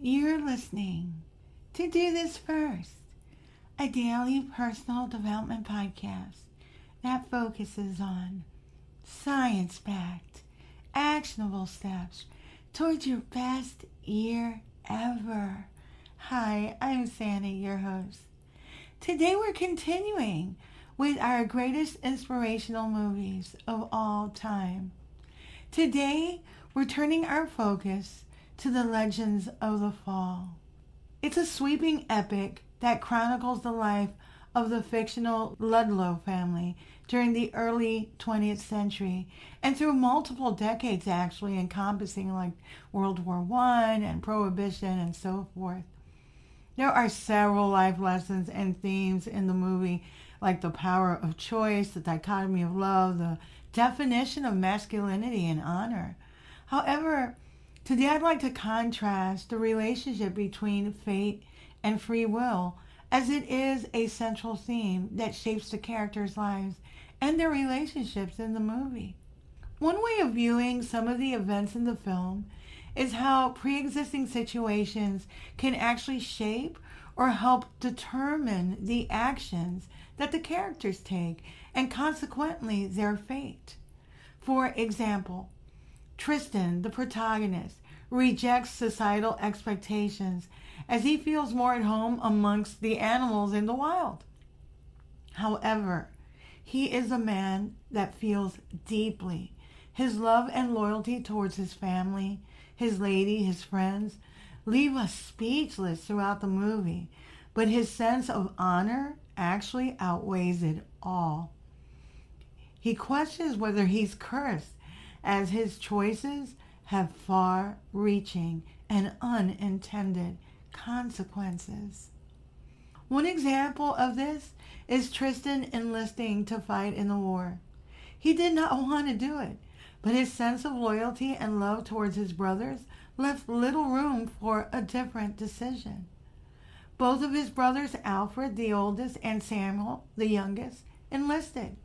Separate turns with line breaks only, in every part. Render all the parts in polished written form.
You're listening to Do This First, a daily personal development podcast that focuses on science-backed, actionable steps towards your best year ever. Hi, I'm Sandy, your host. Today we're continuing with our greatest inspirational movies of all time. Today we're turning our focus to the Legends of the Fall. It's a sweeping epic that chronicles the life of the fictional Ludlow family during the early 20th century and through multiple decades, actually, encompassing like World War I and prohibition and so forth. There are several life lessons and themes in the movie, like the power of choice, the dichotomy of love, the definition of masculinity and honor. However, today I'd like to contrast the relationship between fate and free will, as it is a central theme that shapes the characters' lives and their relationships in the movie. One way of viewing some of the events in the film is how pre-existing situations can actually shape or help determine the actions that the characters take and consequently their fate. For example, Tristan, the protagonist, rejects societal expectations as he feels more at home amongst the animals in the wild. However, he is a man that feels deeply. His love and loyalty towards his family, his lady, his friends, leave us speechless throughout the movie, but his sense of honor actually outweighs it all. He questions whether he's cursed, as his choices have far-reaching and unintended consequences. One example of this is Tristan enlisting to fight in the war. He did not want to do it, but his sense of loyalty and love towards his brothers left little room for a different decision. Both of his brothers, Alfred, the oldest, and Samuel, the youngest, enlisted.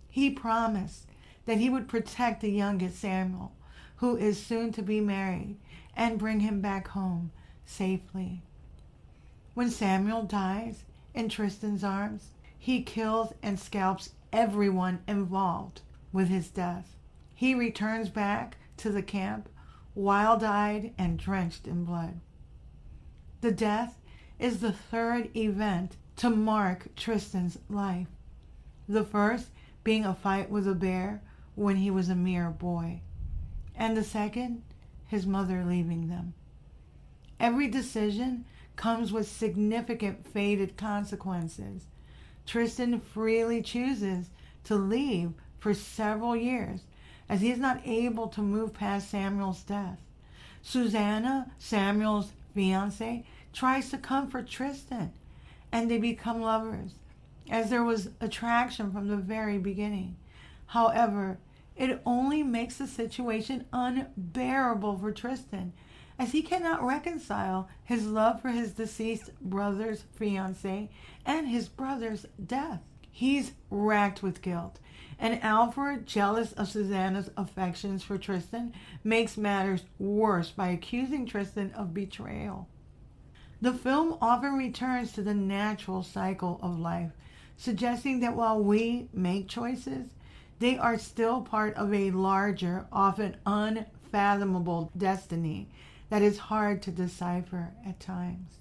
He promised that he would protect the youngest, Samuel, who is soon to be married, and bring him back home safely. When Samuel dies in Tristan's arms, he kills and scalps everyone involved with his death. He returns back to the camp, wild-eyed and drenched in blood. The death is the third event to mark Tristan's life. The first being a fight with a bear when he was a mere boy, and the second, his mother leaving them. Every decision comes with significant fated consequences. Tristan freely chooses to leave for several years, as he is not able to move past Samuel's death. Susanna, Samuel's fiancée, tries to comfort Tristan, and they become lovers, as there was attraction from the very beginning. However, it only makes the situation unbearable for Tristan, as he cannot reconcile his love for his deceased brother's fiancée and his brother's death. He's racked with guilt, and Alfred, jealous of Susanna's affections for Tristan, makes matters worse by accusing Tristan of betrayal. The film often returns to the natural cycle of life, suggesting that while we make choices, they are still part of a larger, often unfathomable destiny that is hard to decipher at times.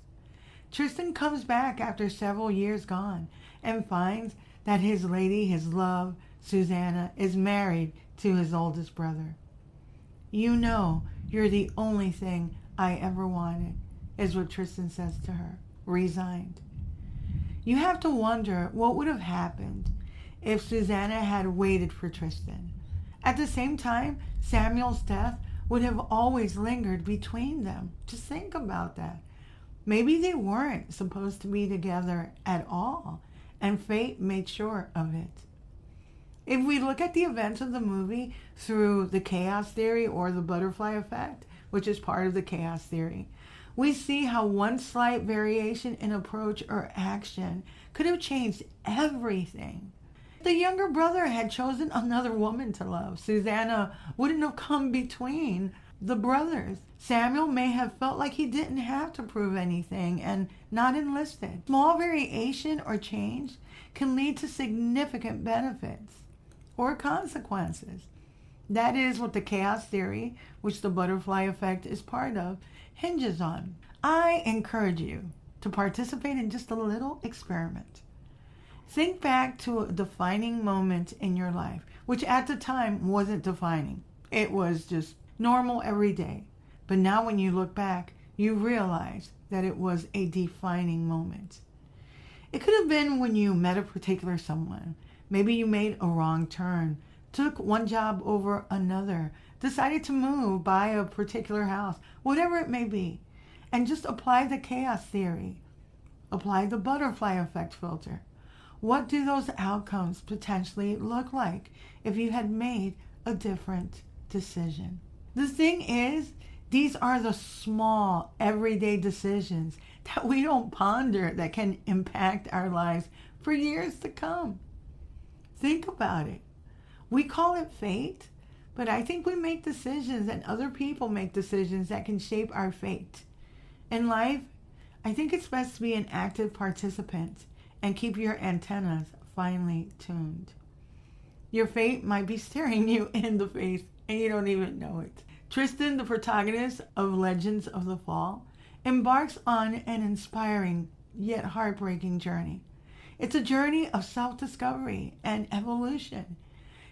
Tristan comes back after several years gone and finds that his lady, his love, Susanna, is married to his oldest brother. "You know, you're the only thing I ever wanted," is what Tristan says to her, resigned. You have to wonder what would have happened if Susanna had waited for Tristan. At the same time, Samuel's death would have always lingered between them. Just think about that. Maybe they weren't supposed to be together at all, and fate made sure of it. If we look at the events of the movie through the chaos theory or the butterfly effect, which is part of the chaos theory, we see how one slight variation in approach or action could have changed everything. The younger brother had chosen another woman to love. Susanna wouldn't have come between the brothers. Samuel may have felt like he didn't have to prove anything and not enlisted. Small variation or change can lead to significant benefits or consequences. That is what the chaos theory, which the butterfly effect is part of, hinges on. I encourage you to participate in just a little experiment. Think back to a defining moment in your life, which at the time wasn't defining. It was just normal every day. But now when you look back, you realize that it was a defining moment. It could have been when you met a particular someone. Maybe you made a wrong turn, took one job over another, decided to move, buy a particular house, whatever it may be. And just apply the chaos theory. Apply the butterfly effect filter. What do those outcomes potentially look like if you had made a different decision? The thing is, these are the small, everyday decisions that we don't ponder that can impact our lives for years to come. Think about it. We call it fate, but I think we make decisions and other people make decisions that can shape our fate. In life, I think it's best to be an active participant and keep your antennas finely tuned. Your fate might be staring you in the face and you don't even know it. Tristan, the protagonist of Legends of the Fall, embarks on an inspiring yet heartbreaking journey. It's a journey of self-discovery and evolution.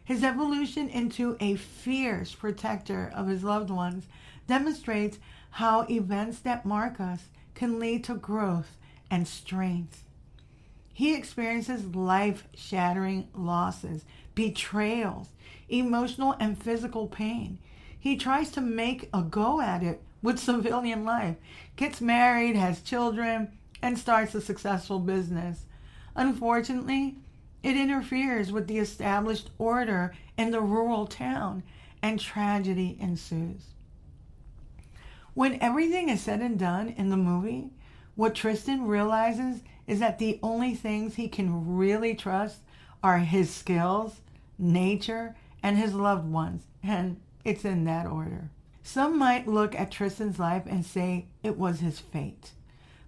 His evolution into a fierce protector of his loved ones demonstrates how events that mark us can lead to growth and strength. He experiences life-shattering losses, betrayals, emotional and physical pain. He tries to make a go at it with civilian life, gets married, has children, and starts a successful business. Unfortunately, it interferes with the established order in the rural town, and tragedy ensues. When everything is said and done in the movie, what Tristan realizes is that the only things he can really trust are his skills, nature, and his loved ones, and it's in that order. Some might look at Tristan's life and say it was his fate.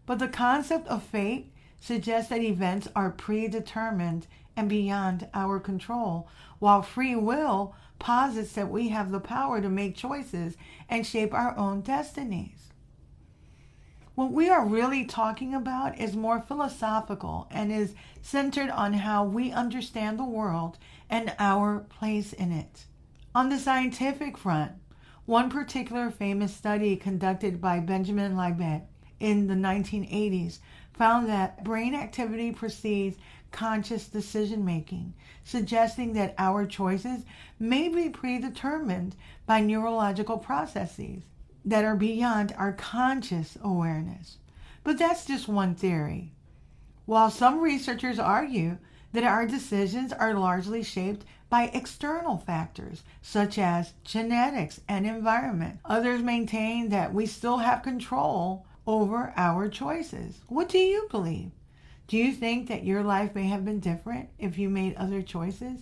But the concept of fate suggests that events are predetermined and beyond our control, while free will posits that we have the power to make choices and shape our own destinies. What we are really talking about is more philosophical and is centered on how we understand the world and our place in it. On the scientific front, one particular famous study conducted by Benjamin Libet in the 1980s found that brain activity precedes conscious decision-making, suggesting that our choices may be predetermined by neurological processes that are beyond our conscious awareness. But that's just one theory. While some researchers argue that our decisions are largely shaped by external factors, such as genetics and environment, others maintain that we still have control over our choices. What do you believe? Do you think that your life may have been different if you made other choices?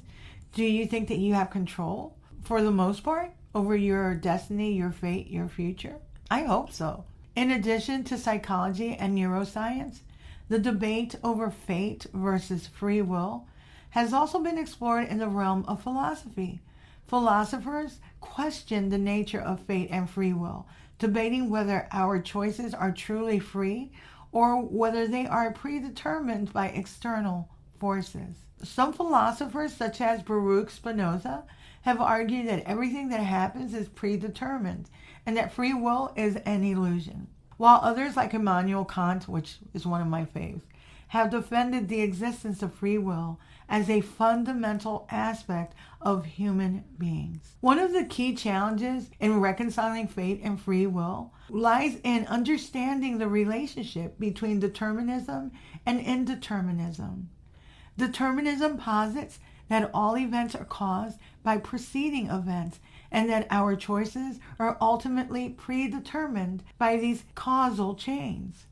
Do you think that you have control, for the most part, over your destiny, your fate, your future? I hope so. In addition to psychology and neuroscience, the debate over fate versus free will has also been explored in the realm of philosophy. Philosophers question the nature of fate and free will, debating whether our choices are truly free or whether they are predetermined by external forces. Some philosophers, such as Baruch Spinoza, have argued that everything that happens is predetermined and that free will is an illusion. While others, like Immanuel Kant, which is one of my faves, have defended the existence of free will as a fundamental aspect of human beings. One of the key challenges in reconciling fate and free will lies in understanding the relationship between determinism and indeterminism. Determinism posits that all events are caused by preceding events and that our choices are ultimately predetermined by these causal chains.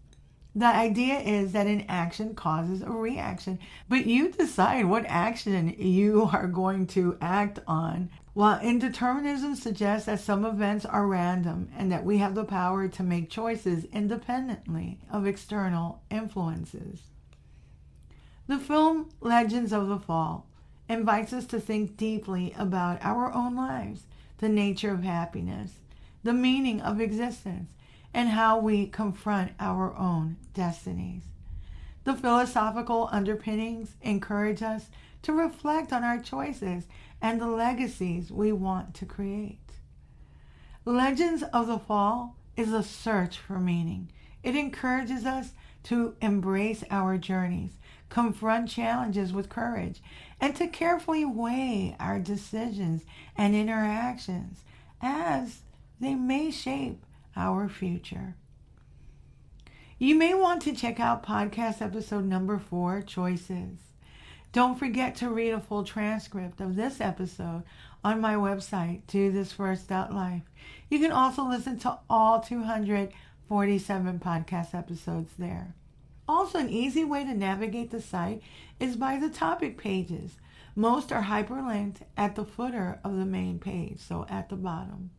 The idea is that an action causes a reaction, but you decide what action you are going to act on. While indeterminism suggests that some events are random and that we have the power to make choices independently of external influences. The film Legends of the Fall invites us to think deeply about our own lives, the nature of happiness, the meaning of existence, and how we confront our own destinies. The philosophical underpinnings encourage us to reflect on our choices and the legacies we want to create. Legends of the Fall is a search for meaning. It encourages us to embrace our journeys, confront challenges with courage, and to carefully weigh our decisions and interactions as they may shape our future. You may want to check out podcast episode number 4, Choices. Don't forget to read a full transcript of this episode on my website, dothisfirst.life. You can also listen to all 247 podcast episodes there. Also, an easy way to navigate the site is by the topic pages. Most are hyperlinked at the footer of the main page, so at the bottom.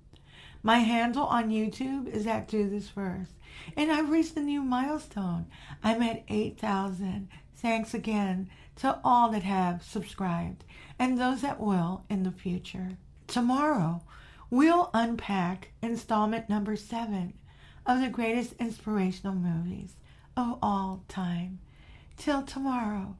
My handle on YouTube is at Do This First, and I've reached a new milestone. I'm at 8,000. Thanks again to all that have subscribed and those that will in the future. Tomorrow, we'll unpack installment number 7 of the greatest inspirational movies of all time. Till tomorrow,